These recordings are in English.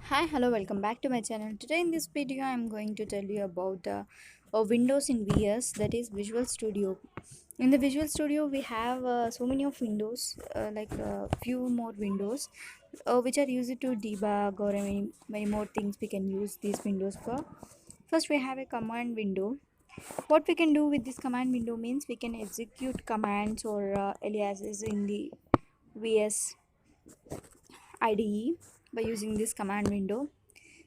Hi, hello, welcome back to my channel. Today in this video, I'm going to tell you about Windows in VS, that is Visual Studio. In the Visual Studio, we have so many of windows, like few more windows, which are used to debug or many more things we can use these windows for. First, we have a command window. What we can do with this command window means we can execute commands or aliases in the VS IDE by using this command window.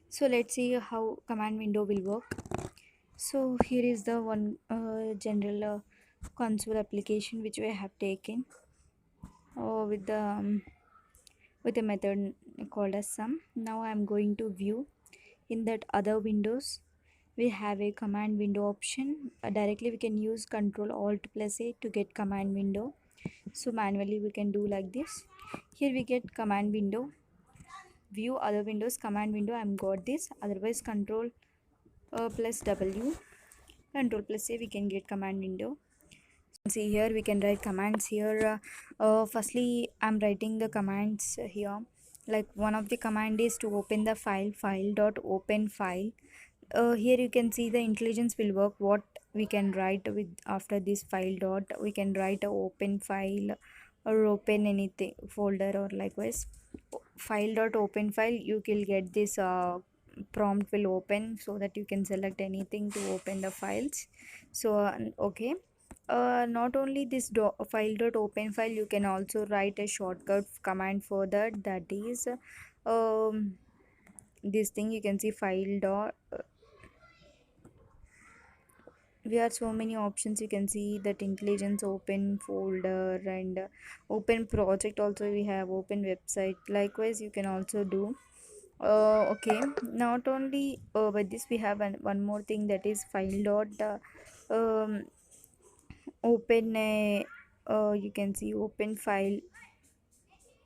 So let's see how command window will work. So here is the one general console application which we have taken with the method called as sum. Now I'm going to view. In that other windows we have a command window option. Directly we can use control alt plus a to get command window. So manually we can do like this. Here we get command window, view other windows, command window. I'm got this. Otherwise control plus w, control plus a, we can get command window. See here we can write commands here. Firstly I'm writing the commands here. Like one of the command is to open the file dot open file. Here you can see the intelligence will work. What we can write with after this file dot, we can write a open file or open anything folder, or likewise file dot open file. You will get this prompt will open, so that you can select anything to open the files. So okay, not only this file dot open file, you can also write a shortcut command for that, that is this thing. You can see file dot, we have so many options. You can see that intelligence, open folder, and open project. Also we have open website. Likewise you can also do okay. Not only but this we have one more thing, that is file dot open a you can see open file.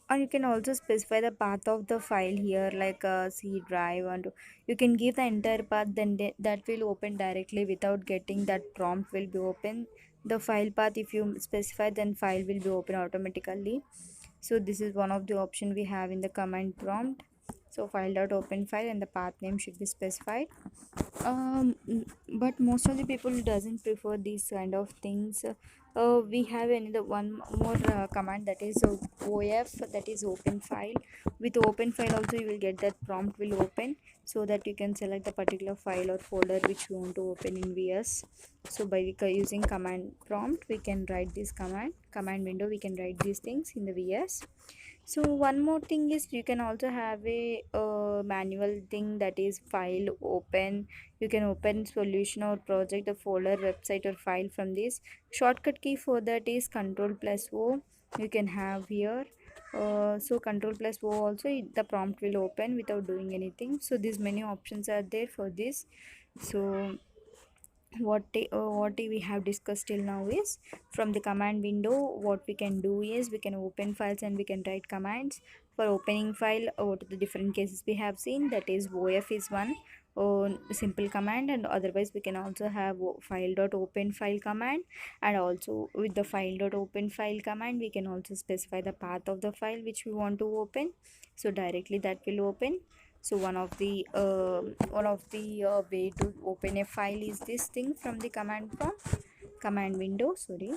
And you can also specify the path of the file here, like C drive, and you can give the entire path. Then that will open directly without getting that prompt will be open. The file path, if you specify, then file will be open automatically. So this is one of the option we have in the command prompt. So file dot open file and the path name should be specified. But most of the people doesn't prefer these kind of things. We have another one more command, that is OF, that is open file. With open file also you will get that prompt will open, so that you can select the particular file or folder which you want to open in VS. So by using command prompt we can write this command window, we can write these things in the VS. So one more thing is you can also have a manual thing, that is file open. You can open solution or project, a folder, website, or file from this. Shortcut key for that is control plus O. You can have here. So control plus O also, the prompt will open without doing anything. So these many options are there for this. So what we have discussed till now is, from the command window what we can do is we can open files and we can write commands. For opening file, what are the different cases we have seen, that is OF is one simple command, and otherwise we can also have file dot open file command. And also with the file dot open file command we can also specify the path of the file which we want to open, so directly that will open. So one of the way to open a file is this thing from the command window, sorry.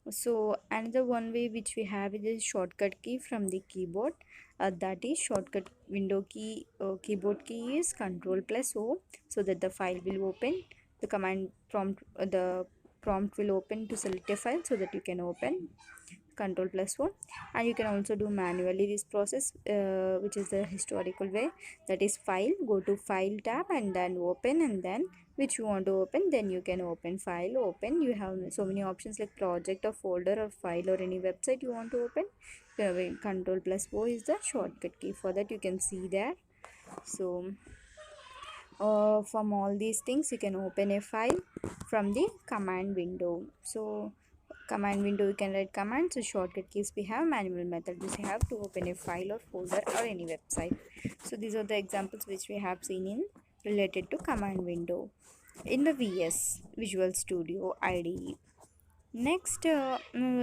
So another one way which we have is shortcut key from the keyboard. That is shortcut window key, keyboard key is control plus O, so that the file will open. The command prompt, the prompt will open to select a file, so that you can open control plus 1. And you can also do manually this process, which is the historical way, that is file, go to file tab and then open, and then which you want to open, then you can open file, open. You have so many options like project or folder or file or any website you want to open. Control plus O is the shortcut key for that, you can see there. So from all these things you can open a file from the command window. So command window you can write commands. So shortcut keys we have, manual method we have to open a file or folder or any website. So these are the examples which we have seen in related to command window in the VS Visual Studio IDE. Next,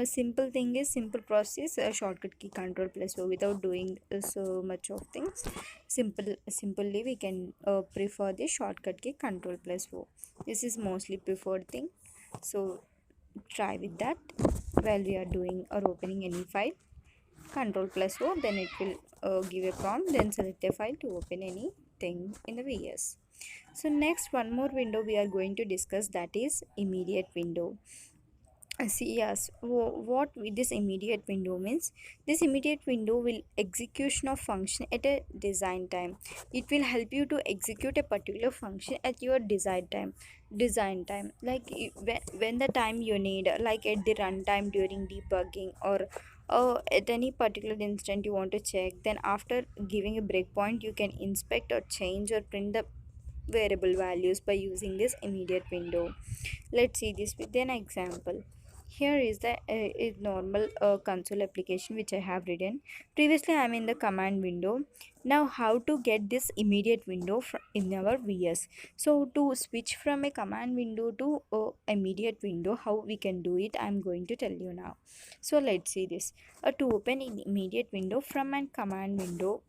simple thing is simple process, shortcut key control plus O without doing so much of things. Simply we can prefer the shortcut key control plus O. This is mostly preferred thing. So try with that while we are doing or opening any file. Control plus O, then it will give a prompt. Then select a file to open anything in the VS. So next, one more window we are going to discuss, that is immediate window. See, yes, what with this immediate window means, this immediate window will execution of function at a design time. It will help you to execute a particular function at your design time, like when the time you need, like at the runtime during debugging, or at any particular instant you want to check. Then after giving a breakpoint, you can inspect or change or print the variable values by using this immediate window. Let's see this with an example. Here is the normal console application which I have written. Previously I am in the command window. Now how to get this immediate window in our VS. So to switch from a command window to immediate window, how we can do it, I am going to tell you now. So let's see this. To open an immediate window from a command window,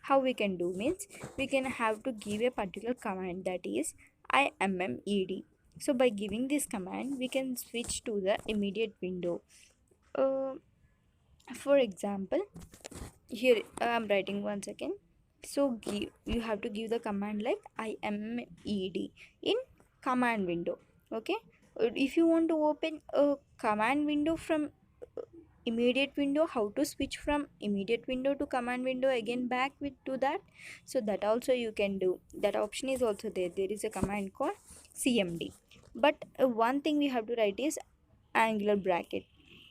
how we can do means, we can have to give a particular command, that is immed. So by giving this command we can switch to the immediate window. uh, for example, here I'm writing, one second. So you have to give the command like immed in command window. Okay. If you want to open a command window from immediate window, how to switch from immediate window to command window again back with to that, so that also you can do. That option is also there. There is a command called cmd, but one thing we have to write is angular bracket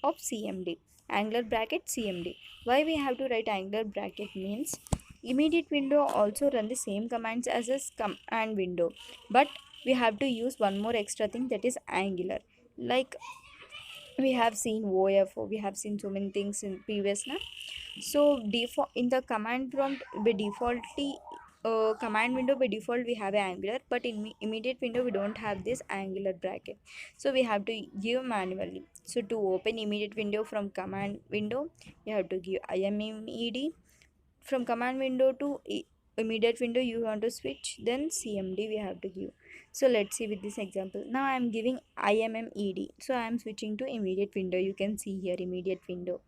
of cmd, angular bracket cmd. Why we have to write angular bracket means, immediate window also run the same commands as a command window, but we have to use one more extra thing, that is angular. Like we have seen OFO, we have seen so many things in previous now. So default in the command prompt by defaultly, command window by default we have a angular, but in immediate window we don't have this angular bracket, so we have to give manually. So to open immediate window from command window, you have to give immed. From command window to immediate window you want to switch, then cmd we have to give. So let's see with this example. Now I am giving immed, so I am switching to immediate window. You can see here immediate window.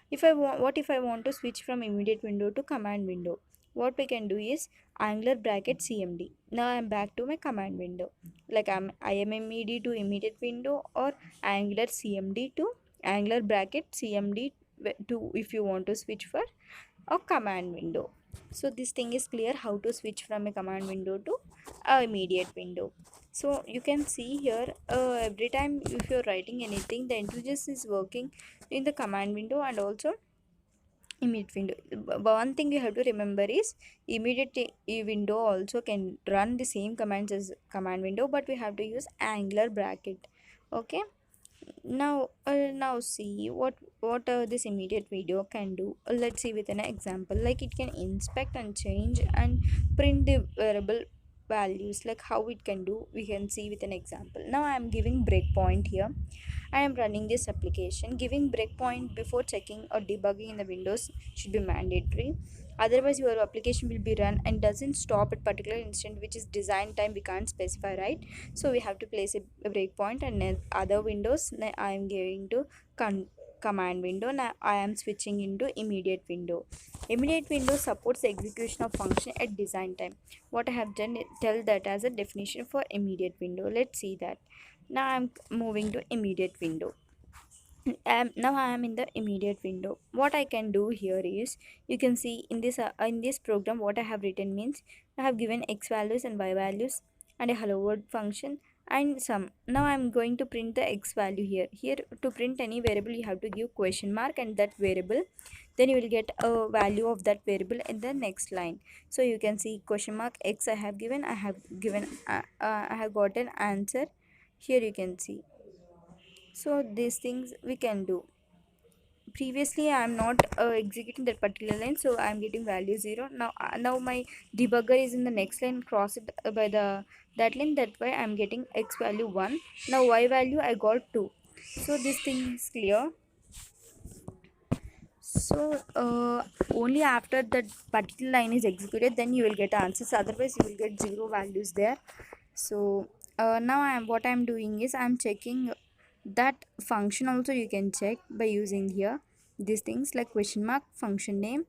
If I want, what if I want to switch from immediate window to command window? What we can do is angular bracket cmd. Now I am back to my command window, like I'm immed to immediate window, or angular cmd to angular bracket cmd to, if you want to switch for a command window. So this thing is clear, how to switch from a command window to a immediate window. So you can see here, every time if you're writing anything, the IntelliJS is working in the command window and also immediate window. One thing you have to remember is, immediate window also can run the same commands as command window, but we have to use angular bracket. Okay. Now see what this immediate video can do. Let's see with an example, like it can inspect and change and print the variable values. Like how it can do, we can see with an example. Now I am giving breakpoint here. I am running this application. Giving breakpoint before checking or debugging in the windows should be mandatory. Otherwise, your application will be run and doesn't stop at particular instant, which is design time. We can't specify, right? So we have to place a breakpoint, and then other windows. Now I am going to command window. Now I am switching into immediate window. Immediate window supports the execution of function at design time. What I have done, tell that as a definition for immediate window. Let's see that. Now I'm moving to immediate window. Now I am in the immediate window. What I can do here is, you can see in this program what I have written means, I have given x values and y values and a hello world function and some. Now I am going to print the x value here. Here to print any variable you have to give question mark and that variable, then you will get a value of that variable in the next line. So you can see question mark x I have given, I have got an answer. Here you can see. So these things we can do. previously I'm not executing that particular line, so I'm getting value 0. Now my debugger is in the next line, cross it by the that line, that way I'm getting x value 1. Now y value I got 2. So this thing is clear. So only after that particular line is executed, then you will get answers. Otherwise, you will get zero values there. So now what I'm doing is I'm checking that function. Also, you can check by using here these things like question mark function name.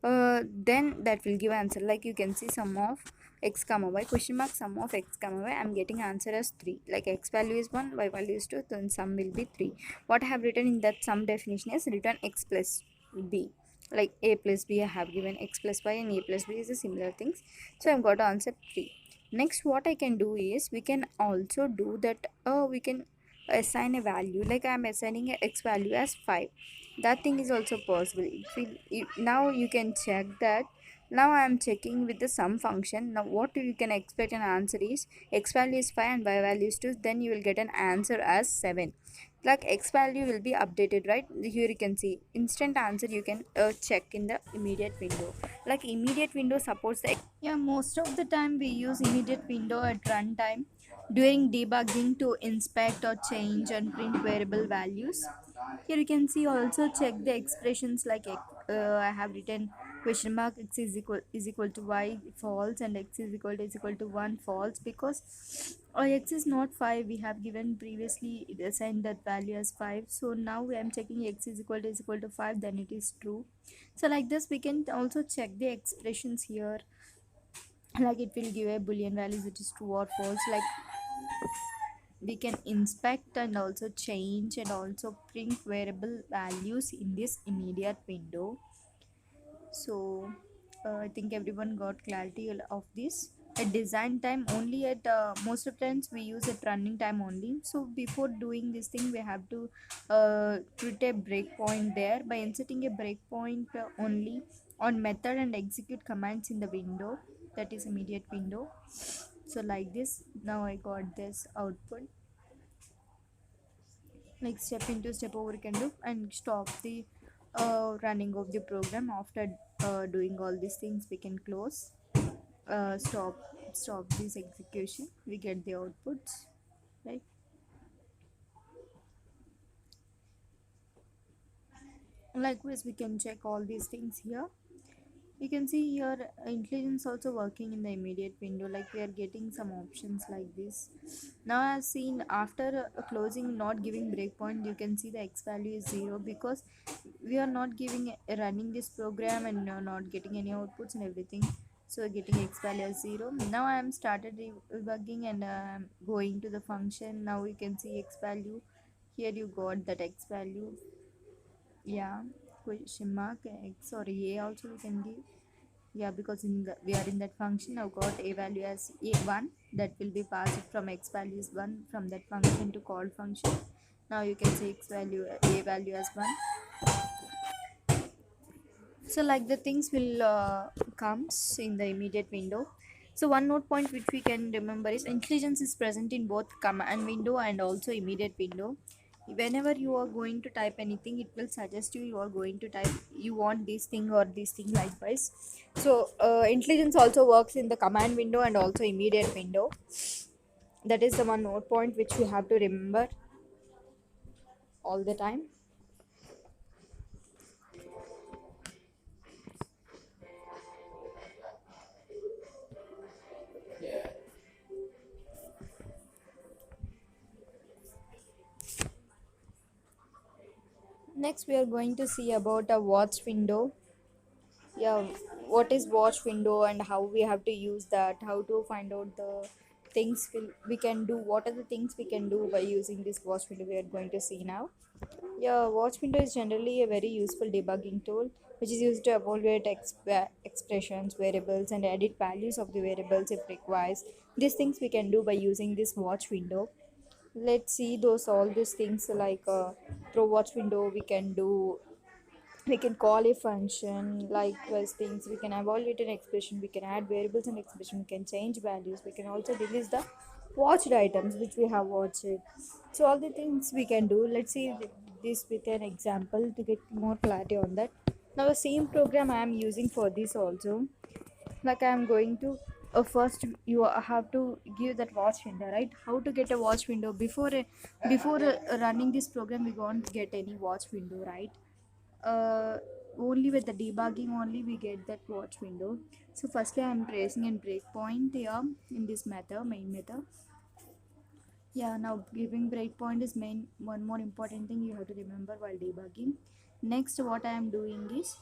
Then that will give answer. Like you can see sum of x comma y question mark sum of x comma y. I'm getting answer as 3. Like x value is 1, y value is 2, then sum will be 3. What I have written in that sum definition is return x plus b. Like a plus b I have given x plus y and a plus b is the similar things. So I've got to answer 3. Next what I can do is we can also do that we can assign a value, like I'm assigning a x value as 5. That thing is also possible. Now you can check that. Now I am checking with the sum function. Now what you can expect an answer is x value is 5 and y value is 2, then you will get an answer as 7. Like x value will be updated, right? Here you can see instant answer. You can check in the immediate window. Like immediate window supports the, yeah, most of the time we use immediate window at runtime during debugging to inspect or change and print variable values. Here you can see also check the expressions like I have written question mark x is equal to y false and x is equal to 1 false, because x is not 5. We have given previously it assigned that value as 5. So now I am checking x is equal to 5, then it is true. So like this we can also check the expressions here, like it will give a boolean values which is true or false. Like we can inspect and also change and also print variable values in this immediate window. So I think everyone got clarity of this. At design time only, at most of times we use at running time only. So before doing this thing we have to put a breakpoint there by inserting a breakpoint only on method and execute commands in the window, that is immediate window. So like this, now I got this output. Like step into step over can do and stop the running of the program. After doing all these things we can close, stop this execution, we get the outputs, right? Likewise we can check all these things here. You can see here intelligence also working in the immediate window, like we are getting some options like this. Now I've seen after closing not giving breakpoint, you can see the x value is 0 because we are not giving running this program and not getting any outputs and everything. So getting x value as 0. Now I am started debugging and going to the function. Now you can see x value. Here you got that x value. Yeah, question mark x or a also we can give. Yeah, because we are in that function. I've got a value as a1, that will be passed from x value is 1 from that function to called function. Now you can say x value a value as 1. So like the things will comes in the immediate window. So one note point which we can remember is intelligence is present in both command window and also immediate window. Whenever you are going to type anything, it will suggest you are going to type you want this thing or this thing, likewise. So intelligence also works in the command window and also immediate window. That is the one note point which we have to remember all the time. Next we are going to see about a watch window. Yeah, what is watch window and how we have to use that, how to find out the things we can do, what are the things we can do by using this watch window, we are going to see now. Yeah, watch window is generally a very useful debugging tool which is used to evaluate expressions, variables and edit values of the variables if requires. These things we can do by using this watch window. Let's see those all these things, like through watch window we can do, we can call a function, likewise things we can evaluate an expression, we can add variables and expression, we can change values, we can also delete the watched items which we have watched. So all the things we can do. Let's see this with an example to get more clarity on that. Now the same program I am using for this also, like I am going to first you have to give that watch window, right? How to get a watch window before running this program? We won't get any watch window, right? uh, Only with the debugging only we get that watch window. So firstly I'm tracing and breakpoint here in this method, main method. Yeah, now giving breakpoint is main one more important thing you have to remember while debugging. Next, what I am doing is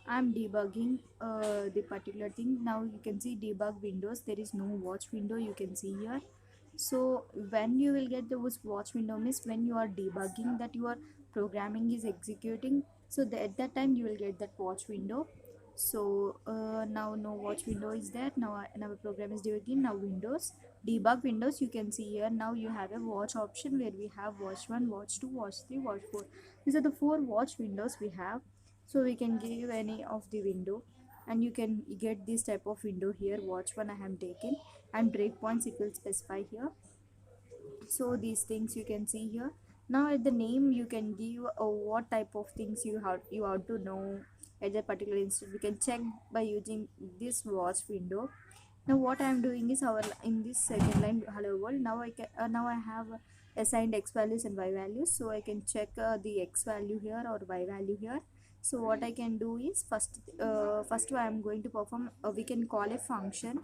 I'm debugging the particular thing. Now you can see debug windows. There is no watch window you can see here. So when you will get those watch window means when you are debugging that your programming is executing. So at that time you will get that watch window. So now no watch window is there. Now our program is debugging. Now Windows debug windows you can see here. Now you have a watch option where we have watch 1, watch 2, watch 3, watch 4. These are the 4 watch windows we have. So we can give any of the window and you can get this type of window here. Watch 1 I have taken and breakpoints it will specify here. So these things you can see here. Now at the name you can give what type of things you have to know at that particular instant. We can check by using this watch window. Now what I am doing is our in this second line hello world. Now I have assigned x values and y values, so I can check the x value here or y value here. So what I can do is first I am going to perform we can call a function.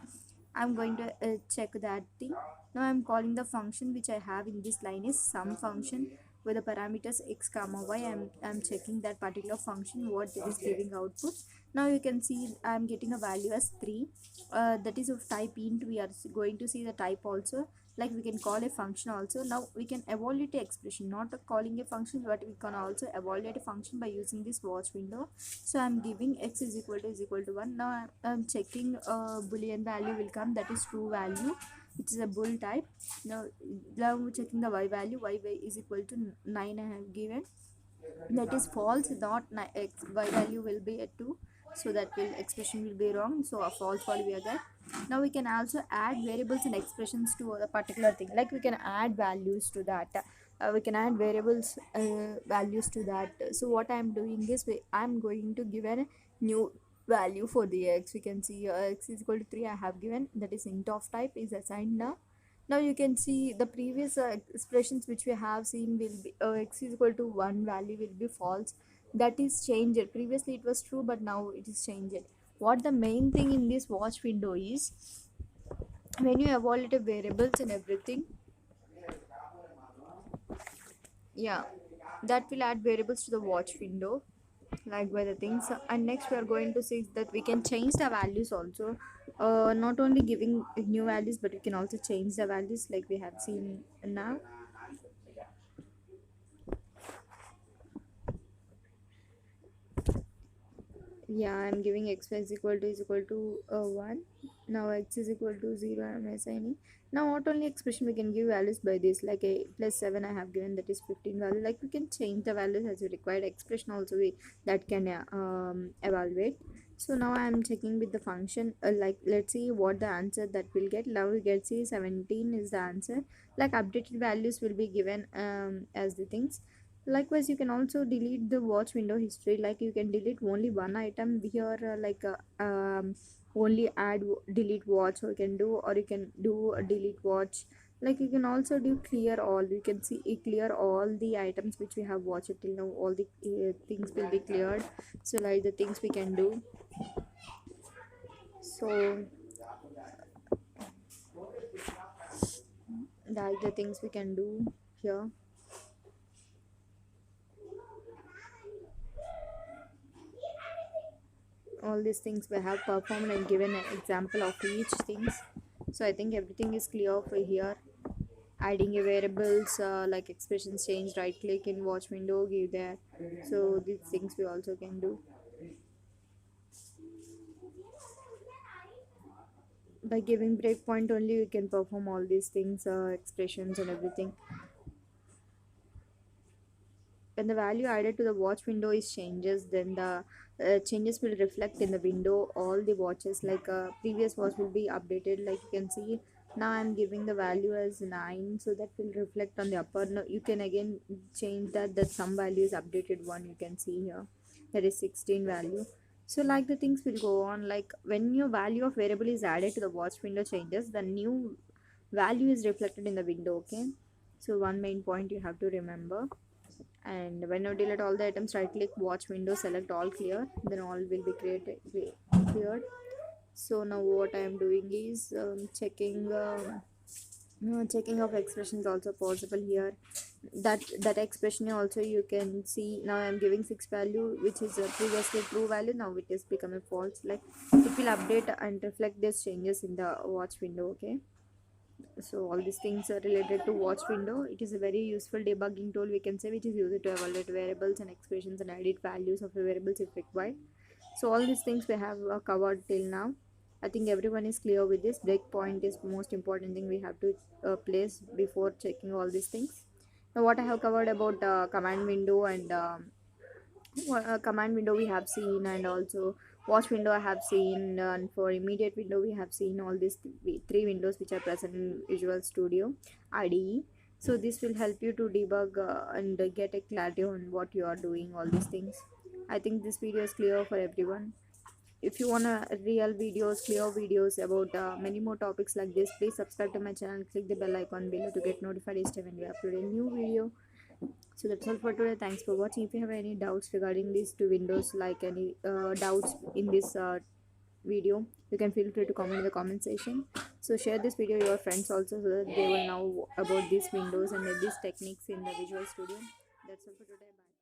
I'm going to check that thing. Now I'm calling the function which I have in this line is sum function with the parameters x comma y. I'm checking that particular function what it is giving output. Now you can see I'm getting a value as 3. That is of type int. We are going to see the type also, like we can call a function also. Now we can evaluate a expression, not calling a function, but we can also evaluate a function by using this watch window. So I'm giving x is equal to 1. Now I'm checking boolean value will come, that is true value, which is a bool type. Now I'm checking the y value, y is equal to 9 I have given, that is false, not x y value will be a 2, so that will expression will be wrong, so a false value we are there. Now we can also add variables and expressions to a particular thing, like we can add values to that. We can add variables values to that. So what I'm doing is I'm going to give a new value for the x. We can see x is equal to 3 I have given, that is int of type is assigned. Now you can see the previous expressions which we have seen will be x is equal to 1 value will be false. That is changed. Previously it was true, but now it is changed. What the main thing in this watch window is, when you evaluate a variables and everything, yeah, that will add variables to the watch window, like by the things. And next we are going to see that we can change the values also, not only giving new values, but we can also change the values like we have seen now. Yeah, I'm giving x is equal to 1. Now x is equal to 0 I'm assigning. Now not only expression we can give values by this, like a plus 7 I have given, that is 15 value. Like we can change the values as we required. Expression also we that can evaluate. So now I'm checking with the function, like let's see what the answer that will get. Now we get see 17 is the answer. Like updated values will be given as the things. Likewise, you can also delete the watch window history. Like you can delete only one item here, only add delete watch, or you can do, or you can do a delete watch. Like you can also do clear all. You can see clear all the items which we have watched till now. All the things will be cleared. So like the things we can do. So like the things we can do here. All these things we have performed and given an example of each things. So I think everything is clear for here. Adding a variables like expressions change, right click in watch window, give that. So these things we also can do by giving breakpoint only. We can perform all these things, expressions and everything. When the value added to the watch window is changes, then the changes will reflect in the window. All the watches, like previous watch will be updated, like you can see Now I'm giving the value as 9, so that will reflect on the upper. No, you can again change that some value is updated one, you can see here that is 16 value. So like the things will go on, like when your value of variable is added to the watch window changes, the new value is reflected in the window. Okay, so one main point you have to remember. And when you delete all the items, right click watch window, select all clear, then all will be cleared. So now what I am doing is checking of expressions also possible here. That expression also you can see. Now I'm giving 6 value, which is previously true value, now it is becoming false. Like it will update and reflect these changes in the watch window. Okay, so all these things are related to watch window. It is a very useful debugging tool, we can say, which is used to evaluate variables and expressions and edit values of the variables if required. So all these things we have covered till now. I think everyone is clear with this. Breakpoint is most important thing we have to place before checking all these things. Now what I have covered about command window and command window we have seen, and also watch window I have seen, and for immediate window we have seen all these three windows which are present in Visual Studio IDE. So this will help you to debug and get a clarity on what you are doing, all these things. I think this video is clear for everyone. If you want real videos, clear videos about many more topics like this, please subscribe to my channel and click the bell icon below to get notified each time when we upload a new video. So that's all for today. Thanks for watching. If you have any doubts regarding these two windows, like any doubts in this video, you can feel free to comment in the comment section. So share this video with your friends also, so that they will know about these windows and these techniques in the Visual Studio. That's all for today. Bye.